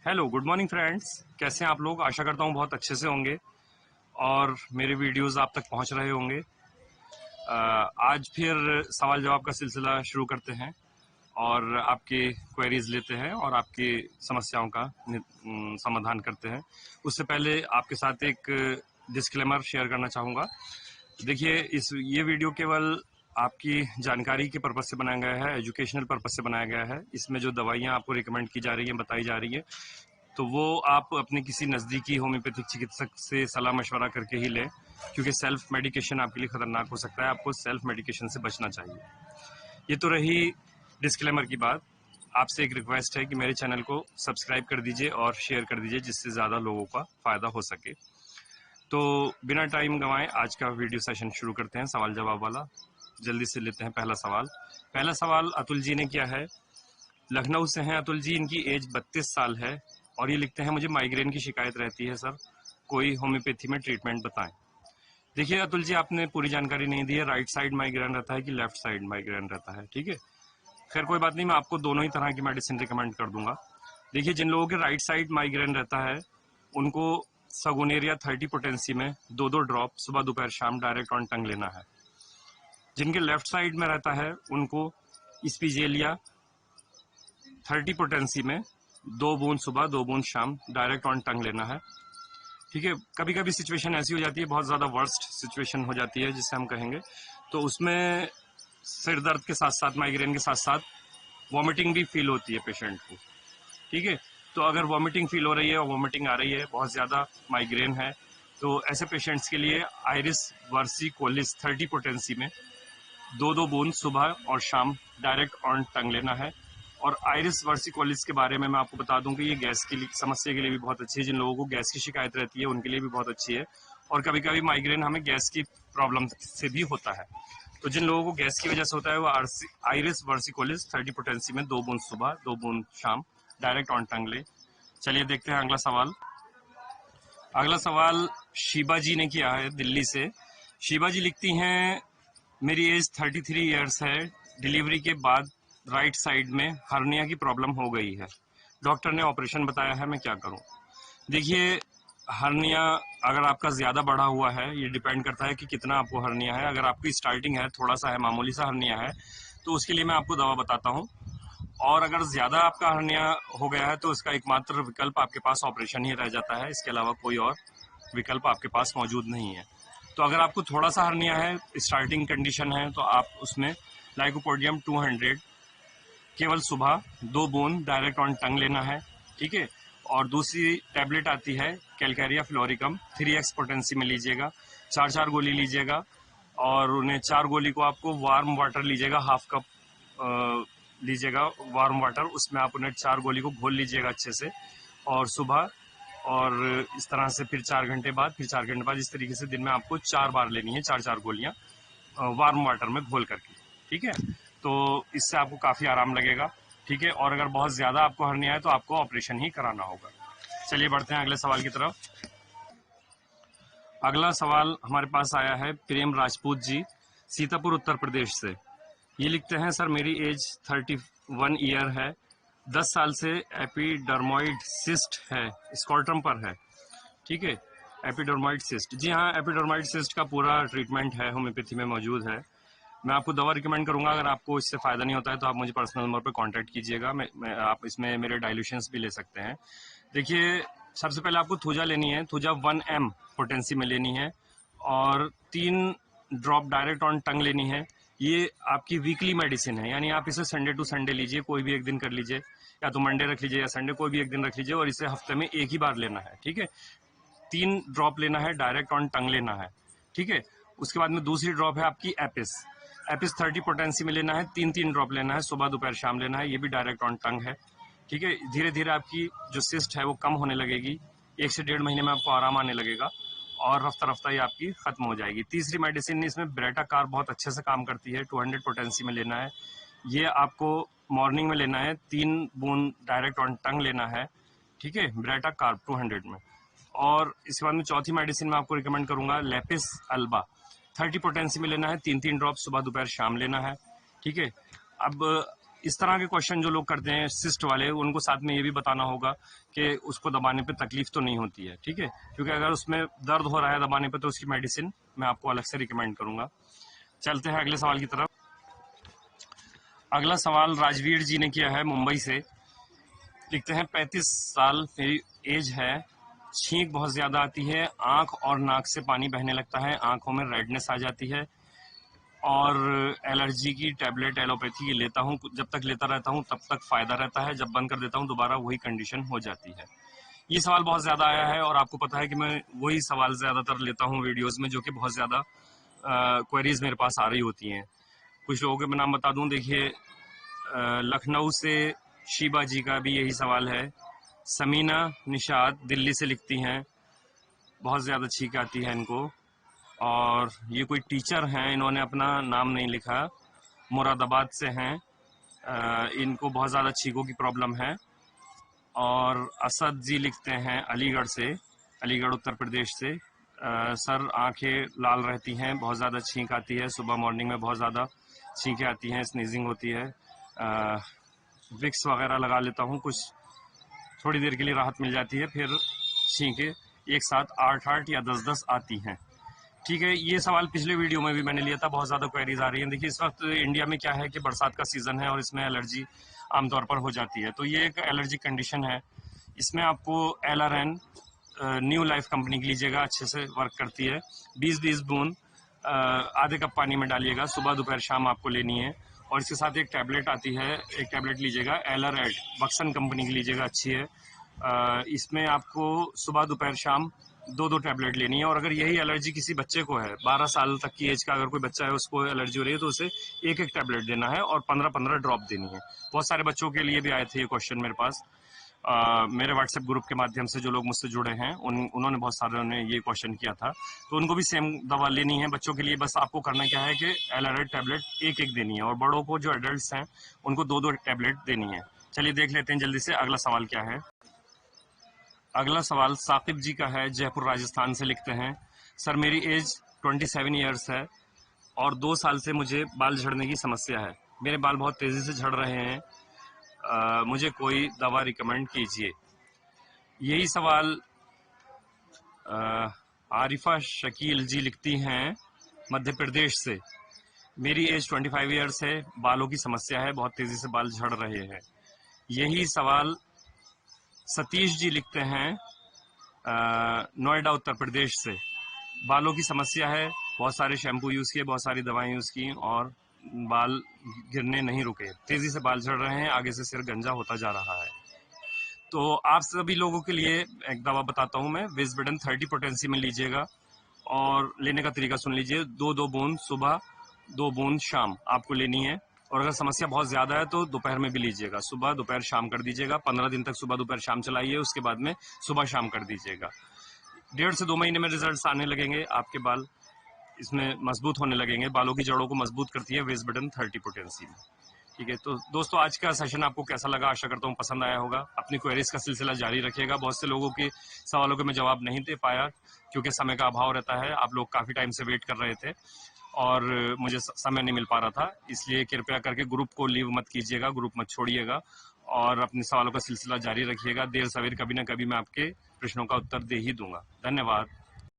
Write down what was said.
Hello, good morning friends. कैसे हैं आप लोग? आशा करता हूँ बहुत अच्छे से होंगे और मेरे वीडियोस आप तक पहुँच रहे होंगे। आज फिर सवाल जवाब का सिलसिला शुरू करते हैं और आपके क्वेरीज लेते हैं और आपकी समस्याओं का समाधान करते हैं। उससे पहले आपके साथ एक डिस्क्लेमर शेयर करना चाहूँगा। देखिए, ये वीडियो केवल आपकी जानकारी के पर्पज से बनाया गया है, एजुकेशनल पर्पज से बनाया गया है। इसमें जो दवाइयाँ आपको रिकमेंड की जा रही हैं, बताई जा रही है, तो वो आप अपने किसी नज़दीकी होम्योपैथिक चिकित्सक से सलाह मशवरा करके ही लें, क्योंकि सेल्फ मेडिकेशन आपके लिए खतरनाक हो सकता है। आपको सेल्फ मेडिकेशन से बचना चाहिए। ये तो रही डिस्क्लेमर की बात। आपसे एक रिक्वेस्ट है कि मेरे चैनल को सब्सक्राइब कर दीजिए और शेयर कर दीजिए, जिससे ज़्यादा लोगों का फ़ायदा हो सके। तो बिना टाइम गंवाए आज का वीडियो सेशन शुरू करते हैं, सवाल जवाब वाला। जल्दी से लेते हैं पहला सवाल। पहला सवाल अतुल जी ने किया है, लखनऊ से हैं अतुल जी। इनकी एज 32 साल है और ये लिखते हैं, मुझे माइग्रेन की शिकायत रहती है सर, कोई होम्योपैथी में ट्रीटमेंट बताएं। देखिए अतुल जी, आपने पूरी जानकारी नहीं दी है। राइट साइड माइग्रेन रहता है कि लेफ्ट साइड माइग्रेन रहता है? ठीक है, खैर कोई बात नहीं, मैं आपको दोनों ही तरह की मेडिसिन रिकमेंड कर दूंगा। देखिए, जिन लोगों के राइट साइड माइग्रेन रहता है उनको सगुनेरिया 30 पोटेंसी में 2-2 ड्रॉप सुबह दोपहर शाम डायरेक्ट ऑन टंग लेना है। जिनके लेफ्ट साइड में रहता है उनको स्पीजेलिया 30 पोटेंसी में 2 बूंद सुबह 2 बूंद शाम डायरेक्ट ऑन टंग लेना है। ठीक है, कभी कभी सिचुएशन ऐसी हो जाती है, बहुत ज़्यादा वर्स्ट सिचुएशन हो जाती है जिसे हम कहेंगे, तो उसमें सिर दर्द के साथ साथ, माइग्रेन के साथ साथ वॉमिटिंग भी फील होती है पेशेंट को। ठीक है, तो अगर वॉमिटिंग फील हो रही है और वॉमिटिंग आ रही है, बहुत ज़्यादा माइग्रेन है, तो ऐसे पेशेंट्स के लिए आयरिस वर्सिकोलिस 30 पोटेंसी में 2-2 बूंद सुबह और शाम डायरेक्ट ऑन टंग लेना है। और आयरिस वर्सिकोलिस के बारे में मैं आपको बता दूं कि ये गैस की समस्या के लिए भी बहुत अच्छी है। जिन लोगों को गैस की शिकायत रहती है उनके लिए भी बहुत अच्छी है, और कभी कभी माइग्रेन हमें गैस की प्रॉब्लम से भी होता है। तो जिन लोगों को गैस की वजह से होता है वो आयरिस वर्सिकोलिस 30 पोटेंसी में 2 बूंद सुबह 2 बूंद शाम डायरेक्ट ऑन टंग ले। चलिए देखते हैं अगला सवाल। अगला सवाल शीबा जी ने किया है दिल्ली से। शीबा जी लिखती हैं, मेरी एज 33 ईयर्स है। डिलीवरी के बाद राइट साइड में हर्निया की प्रॉब्लम हो गई है। डॉक्टर ने ऑपरेशन बताया है, मैं क्या करूं? देखिए, हर्निया अगर आपका ज़्यादा बढ़ा हुआ है, ये डिपेंड करता है कि कितना आपको हर्निया है। अगर आपकी स्टार्टिंग है, थोड़ा सा है, मामूली सा हर्निया है, तो उसके लिए मैं आपको दवा बताता हूँ। और अगर ज़्यादा आपका हर्निया हो गया है तो इसका एकमात्र विकल्प आपके पास ऑपरेशन ही रह जाता है। इसके अलावा कोई और विकल्प आपके पास मौजूद नहीं है। तो अगर आपको थोड़ा सा हर्निया है, स्टार्टिंग कंडीशन है, तो आप उसमें लाइकोपोडियम 200 केवल सुबह 2 बूंद डायरेक्ट ऑन टंग लेना है। ठीक है, और दूसरी टैबलेट आती है कैलकैरिया फ्लोरिकम 3x पोटेंसी में लीजिएगा, 4-4 गोली लीजिएगा, और उन्हें 4 गोली को आपको वार्म वाटर लीजिएगा, हाफ कप लीजिएगा वार्म वाटर, उसमें आप उन्हें 4 गोली को घोल लीजिएगा अच्छे से, और सुबह और इस तरह से फिर 4 घंटे बाद, फिर 4 घंटे बाद, इस तरीके से दिन में आपको 4 बार लेनी है, 4-4 गोलियां वार्म वाटर में घोल करके। ठीक है, तो इससे आपको काफ़ी आराम लगेगा। ठीक है, और अगर बहुत ज़्यादा आपको हर्निया है तो आपको ऑपरेशन ही कराना होगा। चलिए बढ़ते हैं अगले सवाल की तरफ। अगला सवाल हमारे पास आया है प्रेम राजपूत जी, सीतापुर उत्तर प्रदेश से। ये लिखते हैं, सर मेरी एज 31 ईयर है, 10 साल से एपिडर्मोइड सिस्ट है, स्कॉर्ट्रम पर है। ठीक है, एपिडर्मोइड सिस्ट, जी हाँ, एपिडर्मोइड सिस्ट का पूरा ट्रीटमेंट है, होम्योपैथी में मौजूद है। मैं आपको दवा रिकमेंड करूंगा। अगर आपको इससे फ़ायदा नहीं होता है तो आप मुझे पर्सनल नंबर पर कांटेक्ट कीजिएगा। आप इसमें मेरे डाइल्यूशंस भी ले सकते हैं। देखिए, सबसे पहले आपको थूजा लेनी है, थूजा 1 m पोटेंसी में लेनी है, और 3 ड्रॉप डायरेक्ट ऑन टंग लेनी है। ये आपकी वीकली मेडिसिन है, यानी आप इसे संडे टू संडे लीजिए, कोई भी एक दिन कर लीजिए, या तो मंडे रख लीजिए या संडे, कोई भी एक दिन रख लीजिए, और इसे हफ्ते में एक ही बार लेना है। ठीक है, 3 ड्रॉप लेना है, डायरेक्ट ऑन टंग लेना है। ठीक है, उसके बाद में दूसरी ड्रॉप है आपकी एपिस 30 पोटेंसी में लेना है, 3-3 ड्रॉप लेना है, सुबह दोपहर शाम लेना है, ये भी डायरेक्ट ऑन टंग है। ठीक है, धीरे धीरे आपकी जो सिस्ट है वो कम होने लगेगी, 1 से 1.5 महीने में आपको आराम आने लगेगा, और रफ्ता रफ्ता ये आपकी खत्म हो जाएगी। तीसरी मेडिसिन इसमें ब्रेटाकार बहुत अच्छे से काम करती है, 200 पोटेंसी में लेना है, ये आपको मॉर्निंग में लेना है, 3 बूंद डायरेक्ट ऑन टंग लेना है। ठीक है, ब्रेटाकार 200 में। और इसके बाद में चौथी मेडिसिन मैं आपको रिकमेंड करूंगा, लेपिस अल्बा 30 पोटेंसी में लेना है, 3-3 ड्रॉप सुबह दोपहर शाम लेना है। ठीक है, अब इस तरह के क्वेश्चन जो लोग करते हैं सिस्ट वाले, उनको साथ में ये भी बताना होगा कि उसको दबाने पे तकलीफ तो नहीं होती है, ठीक है, क्योंकि अगर उसमें दर्द हो रहा है दबाने पे तो उसकी मेडिसिन मैं आपको अलग से रिकमेंड करूंगा। चलते हैं अगले सवाल की तरफ। अगला सवाल राजवीर जी ने किया है मुंबई से। लिखते हैं 35 साल मेरी एज है, छींक बहुत ज्यादा आती है, आंख और नाक से पानी बहने लगता है, आंखों में रेडनेस आ जाती है और एलर्जी की टैबलेट एलोपैथी की लेता हूँ, जब तक लेता रहता हूँ तब तक फायदा रहता है, जब बंद कर देता हूँ दोबारा वही कंडीशन हो जाती है। ये सवाल बहुत ज्यादा आया है और आपको पता है कि मैं वही सवाल ज्यादातर लेता हूँ वीडियोस में जो कि बहुत ज्यादा क्वेरीज मेरे पास आ रही होती हैं। कुछ लोगों के मैं नाम बता दूं, देखिए लखनऊ से शीबा जी का भी यही सवाल है। समीना निशाद दिल्ली से लिखती हैं, बहुत ज़्यादा छींक आती है इनको। और ये कोई टीचर हैं, इन्होंने अपना नाम नहीं लिखा, मुरादाबाद से हैं, इनको बहुत ज़्यादा छींकों की प्रॉब्लम है। और असद जी लिखते हैं अलीगढ़ से, अलीगढ़ उत्तर प्रदेश से। सर आंखें लाल रहती हैं, बहुत ज़्यादा छींक आती है, सुबह मॉर्निंग में बहुत ज़्यादा छींकें आती हैं, स्नीजिंग होती है। विक्स वगैरह लगा लेता हूँ, कुछ थोड़ी देर के लिए राहत मिल जाती है, फिर छींकें एक साथ 8-8 या 10-10 आती हैं। ठीक है, ये सवाल पिछले वीडियो में भी मैंने लिया था, बहुत ज़्यादा क्वेरीज आ रही हैं। देखिए इस वक्त इंडिया में क्या है कि बरसात का सीज़न है और इसमें एलर्जी आमतौर पर हो जाती है, तो ये एक एलर्जी कंडीशन है। इसमें आपको LRN न्यू लाइफ कंपनी की लीजिएगा, अच्छे से वर्क करती है। 20-20 बूंद आधे कप पानी में डालिएगा, सुबह दोपहर शाम आपको लेनी है। और इसके साथ एक टैबलेट आती है, एक टैबलेट लीजिएगा एलरेड, बक्सन कंपनी की लीजिएगा, अच्छी है। इसमें आपको सुबह दोपहर शाम 2-2 टैबलेट लेनी है। और अगर यही एलर्जी किसी बच्चे को है, 12 साल तक की एज का अगर कोई बच्चा है उसको एलर्जी हो रही है, तो उसे एक एक टैबलेट देना है और 15-15 ड्रॉप देनी है। बहुत सारे बच्चों के लिए भी आए थे ये क्वेश्चन मेरे पास, मेरे व्हाट्सएप ग्रुप के माध्यम से जो लोग मुझसे जुड़े हैं उन्होंने बहुत सारे ने ये क्वेश्चन किया था, तो उनको भी सेम दवा लेनी है। बच्चों के लिए बस आपको करना क्या है कि एलरेड टैबलेट एक एक देनी है और बड़ों को जो एडल्ट्स हैं उनको 2-2 टैबलेट देनी है। चलिए देख लेते हैं जल्दी से अगला सवाल क्या है। अगला सवाल साकिब जी का है, जयपुर राजस्थान से लिखते हैं, सर मेरी एज 27 ईयर्स है और 2 साल से मुझे बाल झड़ने की समस्या है, मेरे बाल बहुत तेजी से झड़ रहे हैं, मुझे कोई दवा रिकमेंड कीजिए। यही सवाल आरिफा शकील जी लिखती हैं मध्य प्रदेश से, मेरी एज 25 ईयर्स है, बालों की समस्या है, बहुत तेजी से बाल झड़ रहे हैं। यही सवाल सतीश जी लिखते हैं नोएडा उत्तर प्रदेश से, बालों की समस्या है, बहुत सारे शैम्पू यूज़ किए, बहुत सारी दवाएं यूज़ की और बाल गिरने नहीं रुके, तेजी से बाल झड़ रहे हैं, आगे से सिर गंजा होता जा रहा है। तो आप सभी लोगों के लिए एक दवा बताता हूं मैं, विजबिडन 30 पोटेंसी में लीजिएगा और लेने का तरीका सुन लीजिए। 2-2 बूंद सुबह, 2 बूंद शाम आपको लेनी है। और अगर समस्या बहुत ज्यादा है तो दोपहर में भी लीजिएगा, सुबह दोपहर शाम कर दीजिएगा। 15 दिन तक सुबह दोपहर शाम चलाइए, उसके बाद में सुबह शाम कर दीजिएगा। 1.5 से 2 महीने में रिजल्ट आने लगेंगे, आपके बाल इसमें मजबूत होने लगेंगे, बालों की जड़ों को मजबूत करती है विजबिडन 30 पोटेंसी में। ठीक है, तो दोस्तों आज का सेशन आपको कैसा लगा, आशा करता हूँ पसंद आया होगा। अपनी क्वेरीज का सिलसिला जारी रखिएगा। बहुत से लोगों के सवालों के मैं जवाब नहीं दे पाया क्योंकि समय का अभाव रहता है, आप लोग काफी टाइम से वेट कर रहे थे और मुझे समय नहीं मिल पा रहा था, इसलिए कृपया करके ग्रुप को लीव मत कीजिएगा, ग्रुप मत छोड़िएगा और अपने सवालों का सिलसिला जारी रखिएगा। देर सवेर कभी ना कभी मैं आपके प्रश्नों का उत्तर दे ही दूंगा। धन्यवाद।